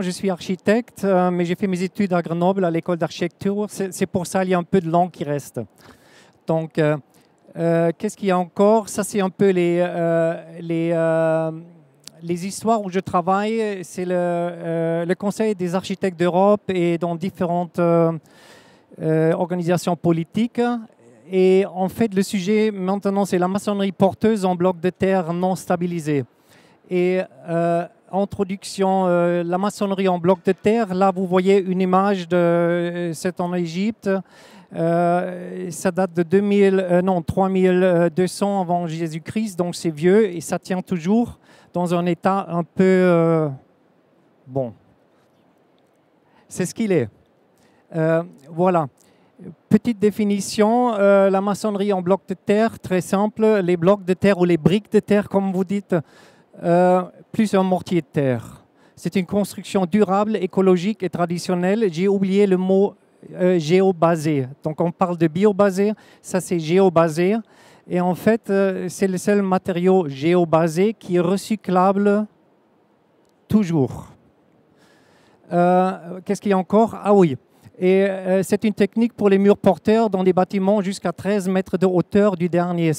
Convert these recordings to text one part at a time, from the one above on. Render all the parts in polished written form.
Je suis architecte, mais j'ai fait mes études à Grenoble, à l'école d'architecture. C'est pour ça qu'il y a un peu de langue qui reste. Donc, qu'est-ce qu'il y a encore? Ça, c'est un peu les histoires où je travaille. C'est le Conseil des architectes d'Europe et dans différentes organisations politiques. Et en fait, le sujet maintenant, c'est la maçonnerie porteuse en bloc de terre non stabilisé. Et introduction, la maçonnerie en bloc de terre. Là, vous voyez une image de c'est en Égypte. Ça date de 3200 avant Jésus-Christ, donc c'est vieux et ça tient toujours dans un état un peu bon. C'est ce qu'il est. Voilà. Petite définition, la maçonnerie en bloc de terre, très simple. Les blocs de terre ou les briques de terre, comme vous dites, plus un mortier de terre. C'est une construction durable, écologique et traditionnelle. J'ai oublié le mot géobasé. Donc on parle de biobasé, ça c'est géobasé. Et en fait, c'est le seul matériau géobasé qui est recyclable toujours. Qu'est-ce qu'il y a encore? Ah oui. Et c'est une technique pour les murs porteurs dans des bâtiments jusqu'à 13 mètres de hauteur du dernier,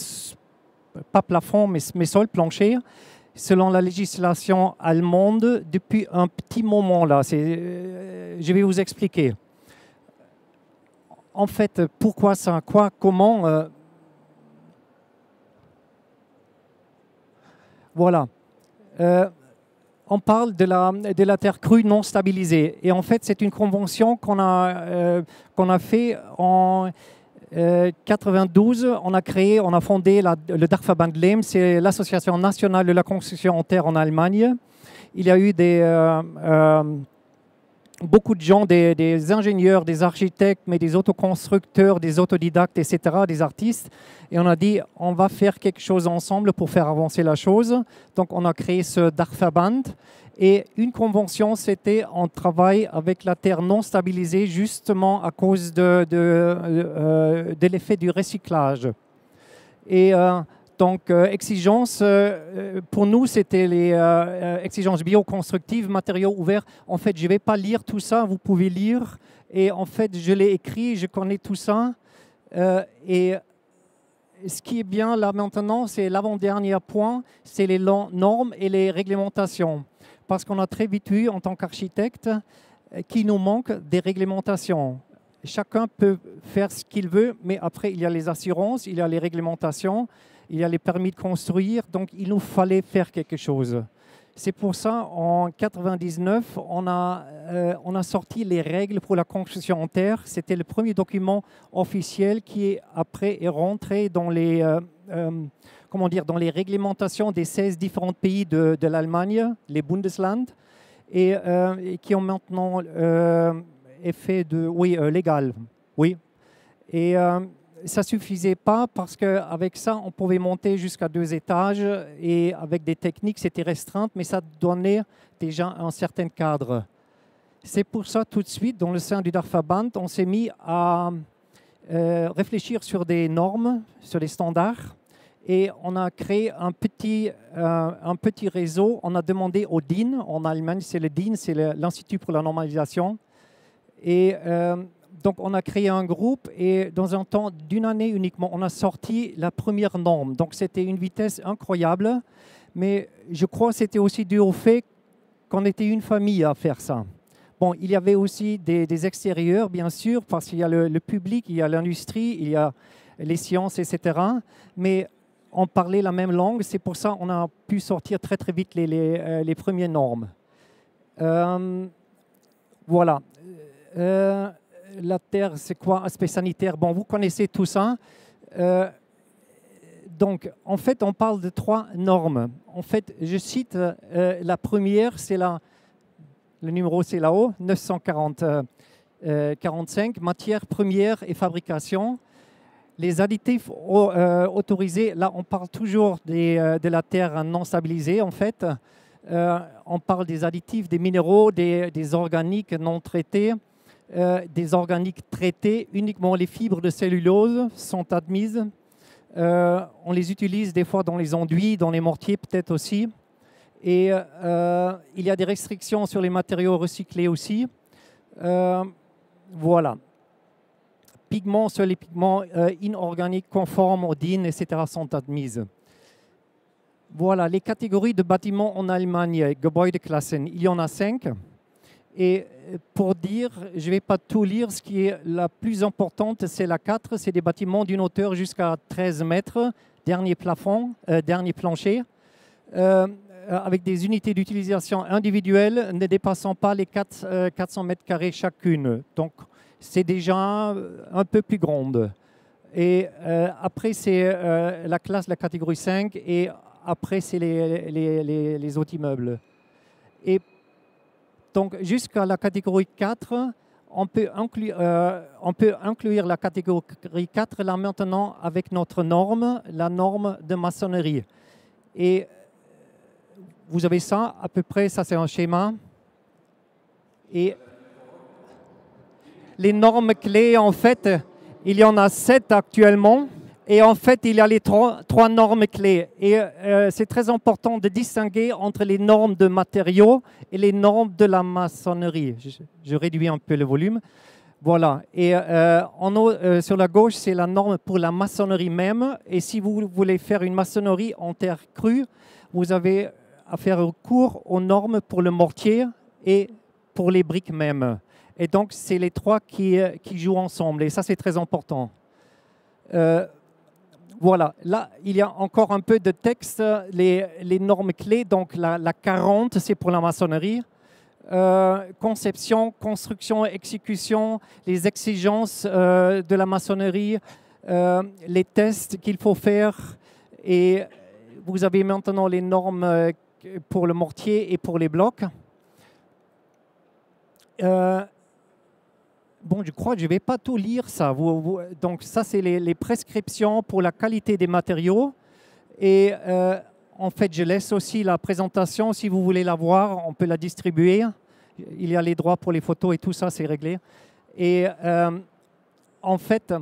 pas plafond, mais sol, plancher, selon la législation allemande depuis un petit moment là. Je vais vous expliquer. En fait, pourquoi ça, quoi, comment voilà. On parle de la terre crue non stabilisée. Et en fait, c'est une convention qu'on a fait en 92. On a fondé le Dachverband Lehm, c'est l'association nationale de la construction en terre en Allemagne. Il y a eu beaucoup de gens, des ingénieurs, des architectes, mais des autoconstructeurs, des autodidactes, etc., des artistes. Et on a dit, on va faire quelque chose ensemble pour faire avancer la chose. Donc, on a créé ce Dachverband. Et une convention, c'était on travaille avec la terre non stabilisée, justement à cause de l'effet du recyclage. Et donc, exigences, pour nous, c'était les exigences bioconstructives, matériaux ouverts. En fait, je ne vais pas lire tout ça, vous pouvez lire. Et en fait, je l'ai écrit, je connais tout ça. Et ce qui est bien là maintenant, c'est l'avant-dernier point, c'est les normes et les réglementations. Parce qu'on a très vite vu, en tant qu'architecte, qu'il nous manque des réglementations. Chacun peut faire ce qu'il veut, mais après, il y a les assurances, il y a les réglementations, il y a les permis de construire, donc il nous fallait faire quelque chose. C'est pour ça, en 1999, on a sorti les règles pour la construction en terre. C'était le premier document officiel qui, après, est rentré dans les, dans les réglementations des 16 différents pays de l'Allemagne, les Bundesland, et qui ont maintenant effet légal. Oui. Et ça ne suffisait pas parce qu'avec ça, on pouvait monter jusqu'à 2 étages et avec des techniques, c'était restreint, mais ça donnait déjà un certain cadre. C'est pour ça, tout de suite, dans le sein du Dachverband, on s'est mis à réfléchir sur des normes, sur des standards, et on a créé un petit réseau. On a demandé au DIN, en Allemagne, c'est le DIN, c'est l'Institut pour la normalisation, et donc, on a créé un groupe et dans un temps d'une année uniquement, on a sorti la première norme. Donc, c'était une vitesse incroyable, mais je crois que c'était aussi dû au fait qu'on était une famille à faire ça. Bon, il y avait aussi des extérieurs, bien sûr, parce qu'il y a le public, il y a l'industrie, il y a les sciences, etc. Mais on parlait la même langue, c'est pour ça qu'on a pu sortir très, très vite les premières normes. Voilà. La terre, c'est quoi? Aspect sanitaire. Bon, vous connaissez tout ça. Donc, en fait, on parle de 3 normes. En fait, je cite la première, c'est le numéro, c'est là-haut, 945, matière première et fabrication. Les additifs autorisés, là, on parle toujours de la terre non stabilisée, en fait. On parle des additifs, des minéraux, des organiques non traités. Des organiques traités, uniquement les fibres de cellulose sont admises. On les utilise des fois dans les enduits, dans les mortiers peut-être aussi. Et il y a des restrictions sur les matériaux recyclés aussi. Voilà. Pigments sur les pigments inorganiques conformes aux DIN, etc. sont admises. Voilà, les catégories de bâtiments en Allemagne, Gebäudeklassen, il y en a 5. Et pour dire, je ne vais pas tout lire, ce qui est la plus importante, c'est la 4, c'est des bâtiments d'une hauteur jusqu'à 13 mètres, dernier plafond, dernier plancher, avec des unités d'utilisation individuelles ne dépassant pas les 400 mètres carrés chacune. Donc, c'est déjà un peu plus grande. Et après, c'est la classe, la catégorie 5, et après, c'est les autres immeubles. Et donc, jusqu'à la catégorie 4, on peut inclure la catégorie 4 là maintenant avec notre norme, la norme de maçonnerie. Et vous avez ça, à peu près, ça c'est un schéma. Et les normes clés, en fait, il y en a 7 actuellement. Et en fait, il y a les trois normes clés. Et c'est très important de distinguer entre les normes de matériaux et les normes de la maçonnerie. Je réduis un peu le volume. Voilà. Et en haut, sur la gauche, c'est la norme pour la maçonnerie même. Et si vous voulez faire une maçonnerie en terre crue, vous avez à faire recours aux normes pour le mortier et pour les briques même. Et donc, c'est les trois qui jouent ensemble. Et ça, c'est très important. Voilà, là, il y a encore un peu de texte, les normes clés. Donc, la 40, c'est pour la maçonnerie. Conception, construction, exécution, les exigences de la maçonnerie, les tests qu'il faut faire. Et vous avez maintenant les normes pour le mortier et pour les blocs. Bon, je crois que je ne vais pas tout lire ça. Donc ça, c'est les prescriptions pour la qualité des matériaux. Et en fait, je laisse aussi la présentation. Si vous voulez la voir, on peut la distribuer. Il y a les droits pour les photos et tout ça, c'est réglé. Et en fait,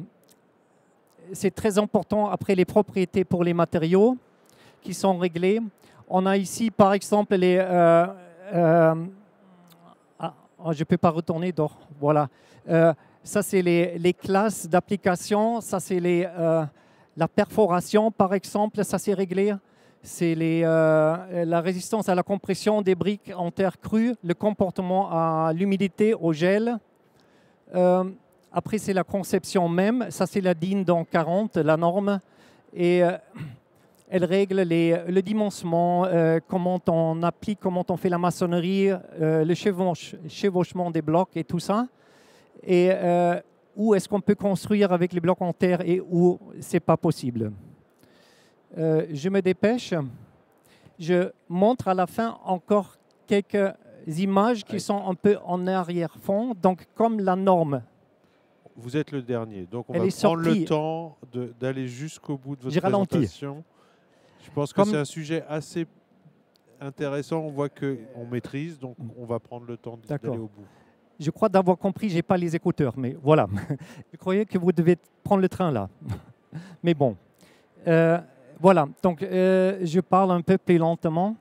c'est très important après les propriétés pour les matériaux qui sont réglées. On a ici, par exemple, les... je ne peux pas retourner, voilà. Ça, c'est les classes d'application. Ça, c'est la perforation, par exemple. Ça, c'est réglé. C'est la résistance à la compression des briques en terre crue, le comportement à l'humidité, au gel. Après, c'est la conception même. Ça, c'est la DIN dans 40, la norme. Et elle règle le dimensionnement, comment on applique, comment on fait la maçonnerie, le chevauchement des blocs et tout ça. Et où est-ce qu'on peut construire avec les blocs en terre et où ce n'est pas possible. Je me dépêche. Je montre à la fin encore quelques images qui sont un peu en arrière-fond, donc comme la norme. Vous êtes le dernier, donc on va prendre le temps d'aller jusqu'au bout de votre présentation. Je pense que c'est un sujet assez intéressant. On voit qu'on maîtrise, donc on va prendre le temps d'aller au bout. Je crois d'avoir compris, je n'ai pas les écouteurs, mais voilà. Je croyais que vous devez prendre le train là. Mais bon. Voilà, donc je parle un peu plus lentement.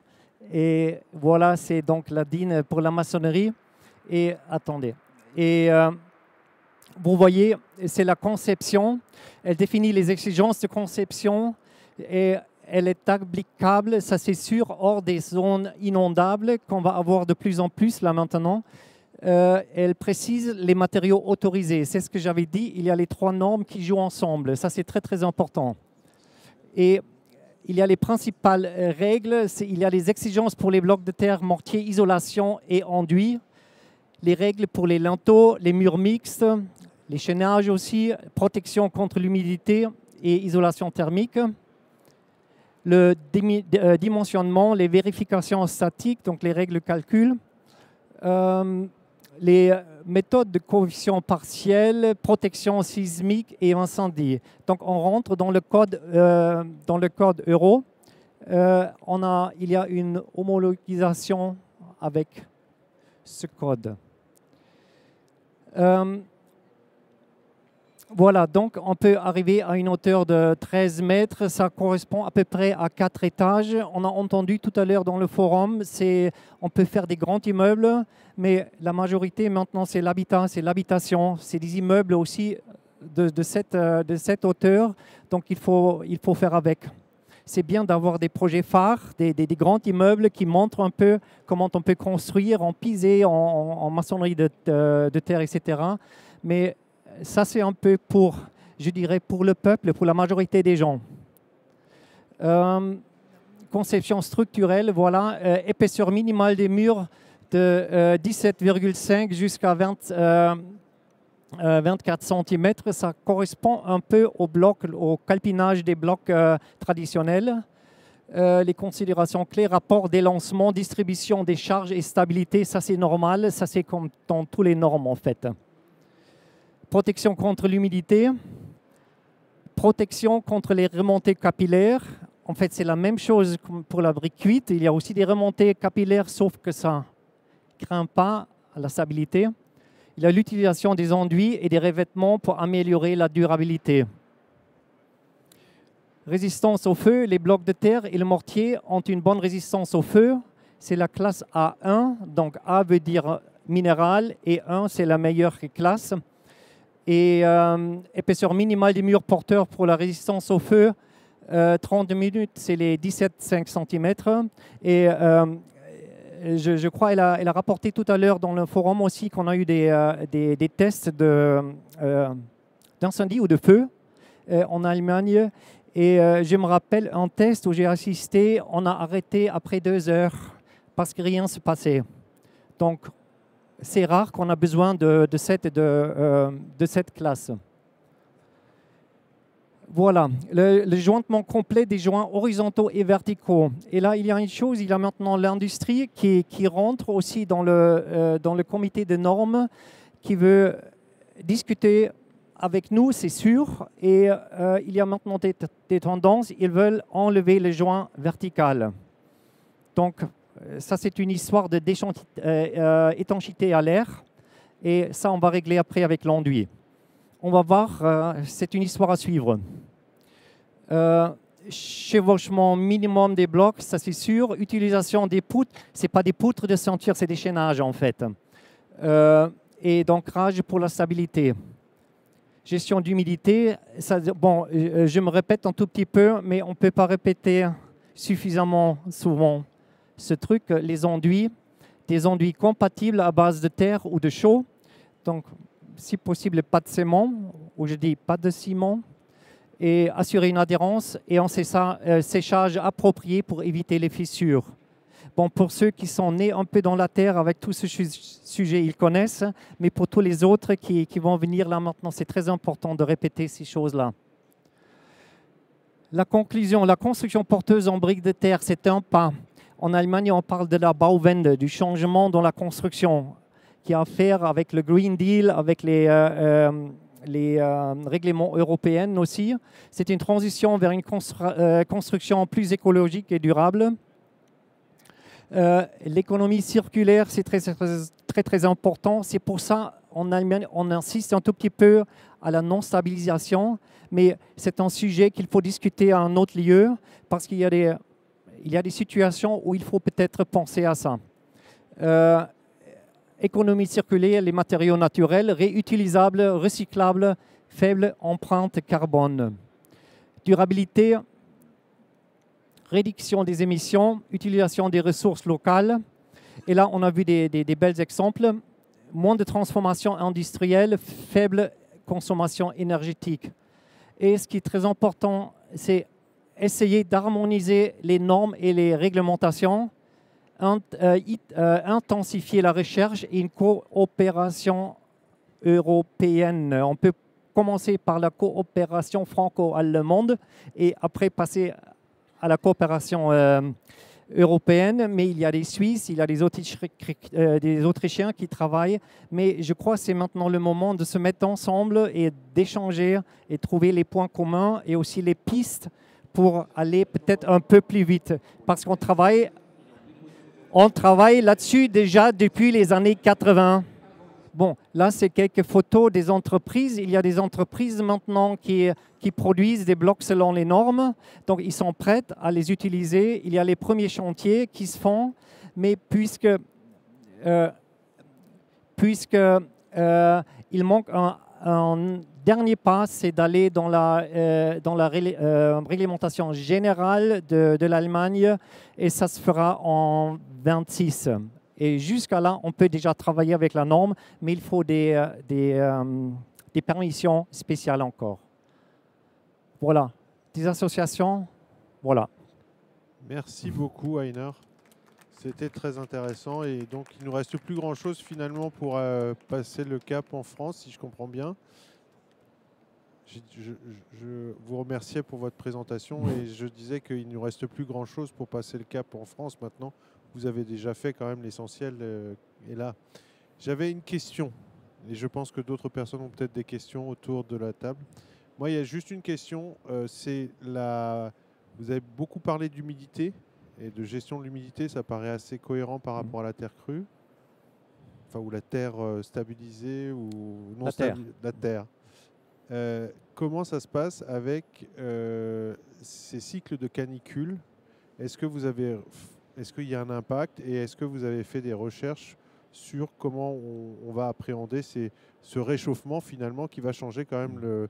Et voilà, c'est donc la DIN pour la maçonnerie. Et attendez. Et vous voyez, c'est la conception. Elle définit les exigences de conception et elle est applicable, ça c'est sûr, hors des zones inondables qu'on va avoir de plus en plus là maintenant. Elle précise les matériaux autorisés. C'est ce que j'avais dit, il y a les 3 normes qui jouent ensemble. Ça c'est très très important. Et il y a les principales règles, il y a les exigences pour les blocs de terre, mortier, isolation et enduit. Les règles pour les linteaux, les murs mixtes, les chaînages aussi, protection contre l'humidité et isolation thermique. Le dimensionnement, les vérifications statiques, donc les règles de calcul. Les méthodes de coefficient partiel, protection sismique et incendie. Donc on rentre dans le code euro. Il y a une homologisation avec ce code. Voilà, donc on peut arriver à une hauteur de 13 mètres. Ça correspond à peu près à 4 étages. On a entendu tout à l'heure dans le forum, on peut faire des grands immeubles, mais la majorité maintenant, c'est l'habitat, c'est l'habitation. C'est des immeubles aussi de cette hauteur, donc il faut faire avec. C'est bien d'avoir des projets phares, des grands immeubles qui montrent un peu comment on peut construire en pisé, en maçonnerie de terre, etc. Mais ça, c'est un peu je dirais, pour le peuple, pour la majorité des gens. Conception structurelle, voilà, épaisseur minimale des murs de 17,5 jusqu'à 24 cm. Ça correspond un peu au calpinage des blocs traditionnels. Les considérations clés, rapport d'élancement, distribution des charges et stabilité, ça c'est normal, ça c'est comme dans tous les normes en fait. Protection contre l'humidité, protection contre les remontées capillaires. En fait, c'est la même chose que pour la brique cuite. Il y a aussi des remontées capillaires, sauf que ça ne craint pas à la stabilité. Il y a l'utilisation des enduits et des revêtements pour améliorer la durabilité. Résistance au feu, les blocs de terre et le mortier ont une bonne résistance au feu. C'est la classe A1, donc A veut dire minéral et 1 c'est la meilleure classe. Et épaisseur minimale des murs porteurs pour la résistance au feu, 30 minutes, c'est les 17,5 cm. Et je crois qu'elle a rapporté tout à l'heure dans le forum aussi qu'on a eu des tests d'incendie ou de feu en Allemagne. Et je me rappelle un test où j'ai assisté, on a arrêté après 2 heures parce que rien ne se passait. Donc, c'est rare qu'on a besoin de cette classe. Voilà, le jointement complet des joints horizontaux et verticaux. Et là, il y a une chose, il y a maintenant l'industrie qui rentre aussi dans le comité de normes, qui veut discuter avec nous, c'est sûr. Et il y a maintenant des tendances, ils veulent enlever les joints verticaux. Donc, ça, c'est une histoire d'étanchéité à l'air. Et ça, on va régler après avec l'enduit. On va voir, c'est une histoire à suivre. Chevauchement minimum des blocs, ça c'est sûr. Utilisation des poutres, ce n'est pas des poutres de ceinture, c'est des chaînages en fait. Et d'ancrage pour la stabilité. Gestion d'humidité, bon, je me répète un tout petit peu, mais on ne peut pas répéter suffisamment souvent ce truc, les enduits, des enduits compatibles à base de terre ou de chaux. Donc, si possible, pas de ciment, ou je dis pas de ciment, et assurer une adhérence et un séchage approprié pour éviter les fissures. Bon, pour ceux qui sont nés un peu dans la terre avec tout ce sujet, ils connaissent, mais pour tous les autres qui vont venir là maintenant, c'est très important de répéter ces choses-là. La conclusion, la construction porteuse en briques de terre, c'est un pas. En Allemagne, on parle de la Bauwende, du changement dans la construction, qui a à faire avec le Green Deal, avec les règlements européens aussi. C'est une transition vers une construction plus écologique et durable. L'économie circulaire, c'est très important. C'est pour ça, en Allemagne, on insiste un tout petit peu à la non-stabilisation, mais c'est un sujet qu'il faut discuter à un autre lieu, parce qu'il y a des situations où il faut peut-être penser à ça. Économie circulaire, les matériaux naturels, réutilisables, recyclables, faible empreinte carbone. Durabilité, réduction des émissions, utilisation des ressources locales. Et là, on a vu des bels exemples. Moins de transformation industrielle, faible consommation énergétique. Et ce qui est très important, c'est essayer d'harmoniser les normes et les réglementations, intensifier la recherche et une coopération européenne. On peut commencer par la coopération franco-allemande et après passer à la coopération européenne, mais il y a des Suisses, il y a des Autrichiens qui travaillent, mais je crois que c'est maintenant le moment de se mettre ensemble et d'échanger et trouver les points communs et aussi les pistes pour aller peut-être un peu plus vite, parce qu'on travaille là-dessus déjà depuis les années 80. Bon, là, c'est quelques photos des entreprises. Il y a des entreprises maintenant qui produisent des blocs selon les normes. Donc, ils sont prêts à les utiliser. Il y a les premiers chantiers qui se font. Mais puisque il manque un dernier pas, c'est d'aller dans la réglementation générale de l'Allemagne. Et ça se fera en 26. Et jusqu'à là, on peut déjà travailler avec la norme, mais il faut des permissions spéciales encore. Voilà, des associations, voilà. Merci beaucoup, Heiner. C'était très intéressant. Et donc, il ne nous reste plus grand-chose finalement pour passer le cap en France, si je comprends bien. Je vous remerciais pour votre présentation et je disais qu'il ne nous reste plus grand-chose pour passer le cap en France maintenant. Vous avez déjà fait quand même l'essentiel. Et là, j'avais une question. Et je pense que d'autres personnes ont peut-être des questions autour de la table. Moi, il y a juste une question. Vous avez beaucoup parlé d'humidité et de gestion de l'humidité. Ça paraît assez cohérent par rapport à la terre crue. Enfin, ou la terre stabilisée ou non stabilisée. La terre. Comment ça se passe avec ces cycles de canicule? Est-ce qu'il y a un impact et est-ce que vous avez fait des recherches sur comment on va appréhender ce réchauffement finalement qui va changer quand même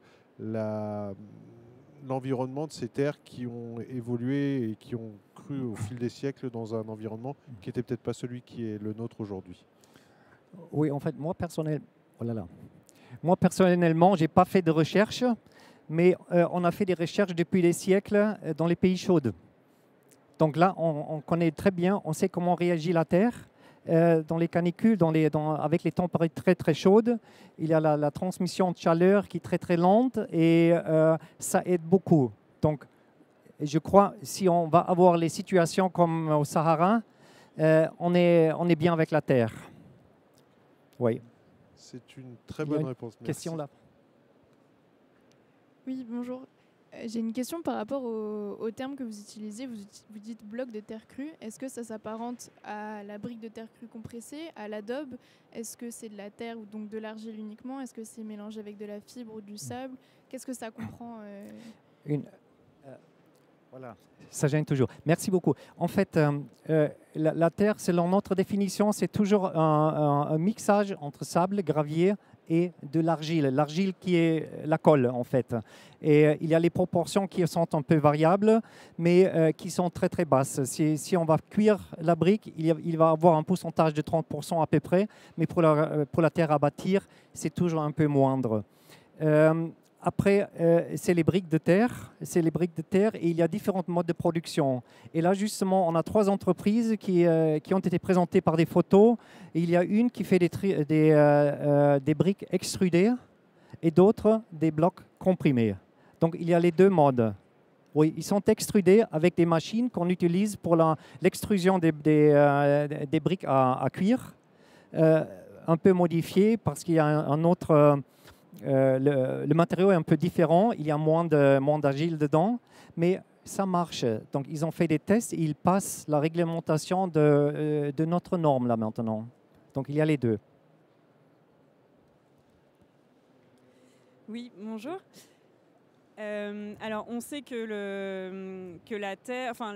l'environnement de ces terres qui ont évolué et qui ont cru au fil des siècles dans un environnement qui n'était peut-être pas celui qui est le nôtre aujourd'hui? Oui, en fait, moi personnellement, je n'ai pas fait de recherche, mais on a fait des recherches depuis des siècles dans les pays chauds. Donc là, on connaît très bien, on sait comment réagit la Terre dans les canicules, avec les températures très très chaudes. Il y a la transmission de chaleur qui est très très lente et ça aide beaucoup. Donc, je crois si on va avoir les situations comme au Sahara, on est bien avec la Terre. Oui. C'est une très bonne réponse. Merci. Question là. Oui, bonjour. J'ai une question par rapport au terme que vous utilisez. Vous dites bloc de terre crue. Est-ce que ça s'apparente à la brique de terre crue compressée, à l'adobe? Est-ce que c'est de la terre ou donc de l'argile uniquement? Est-ce que c'est mélangé avec de la fibre ou du sable? Qu'est-ce que ça comprend Voilà, ça gêne toujours. Merci beaucoup. En fait, la terre, selon notre définition, c'est toujours un mixage entre sable, gravier et de l'argile. L'argile qui est la colle, en fait. Et il y a les proportions qui sont un peu variables, mais qui sont très, très basses. Si on va cuire la brique, il va avoir un pourcentage de 30% à peu près, mais pour la terre à bâtir, c'est toujours un peu moindre. Après, c'est les briques de terre. Et il y a différents modes de production. Et là, justement, on a 3 entreprises qui ont été présentées par des photos. Et il y a une qui fait des briques extrudées et d'autres des blocs comprimés. Donc, il y a les 2 modes. Oui, ils sont extrudés avec des machines qu'on utilise pour l'extrusion des briques à cuire, un peu modifiées parce qu'il y a un autre... le matériau est un peu différent, il y a moins d'argile dedans, mais ça marche. Donc, ils ont fait des tests et ils passent la réglementation de notre norme là maintenant. Donc, il y a les 2. Oui, bonjour. Alors, on sait que la terre, enfin,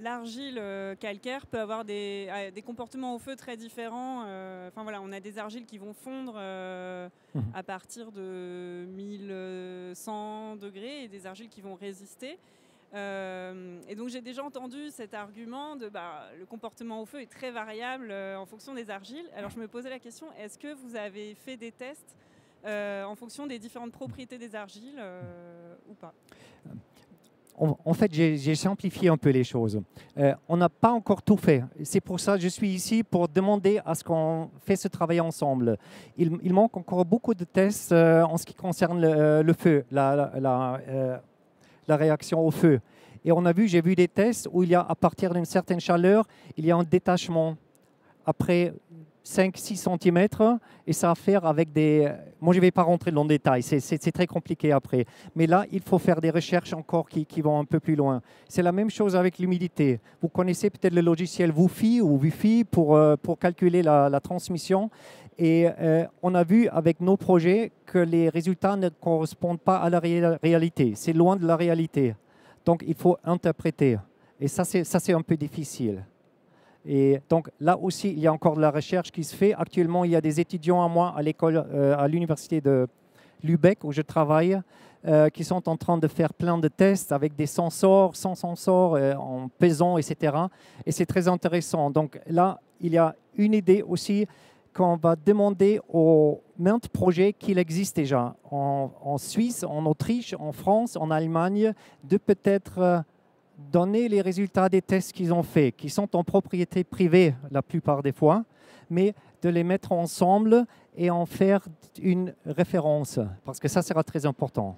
l'argile calcaire peut avoir des comportements au feu très différents. Enfin voilà, on a des argiles qui vont fondre à partir de 1100 degrés et des argiles qui vont résister. Et donc j'ai déjà entendu cet argument de le comportement au feu est très variable en fonction des argiles. Alors je me posais la question, est-ce que vous avez fait des tests en fonction des différentes propriétés des argiles ou pas? En fait, j'ai simplifié un peu les choses. On n'a pas encore tout fait. C'est pour ça que je suis ici, pour demander à ce qu'on fait ce travail ensemble. Il manque encore beaucoup de tests en ce qui concerne le feu, la réaction au feu. Et j'ai vu des tests où il y a, à partir d'une certaine chaleur, il y a un détachement. Après 5-6 cm et ça va faire avec des... Moi, je ne vais pas rentrer dans le détail, c'est très compliqué après. Mais là, il faut faire des recherches encore qui vont un peu plus loin. C'est la même chose avec l'humidité. Vous connaissez peut-être le logiciel Woofy ou Wi-Fi pour calculer la transmission. Et on a vu avec nos projets que les résultats ne correspondent pas à la réalité. C'est loin de la réalité. Donc, il faut interpréter. Et ça, c'est un peu difficile. Et donc là aussi, il y a encore de la recherche qui se fait. Actuellement, il y a des étudiants à moi à l'école, à l'université de Lübeck où je travaille, qui sont en train de faire plein de tests avec des sensors, sans sensors, en pesant, etc. Et c'est très intéressant. Donc là, il y a une idée aussi qu'on va demander aux maintes projets qu'il existe déjà en Suisse, en Autriche, en France, en Allemagne, de peut-être donner les résultats des tests qu'ils ont faits, qui sont en propriété privée la plupart des fois, mais de les mettre ensemble et en faire une référence, parce que ça sera très important.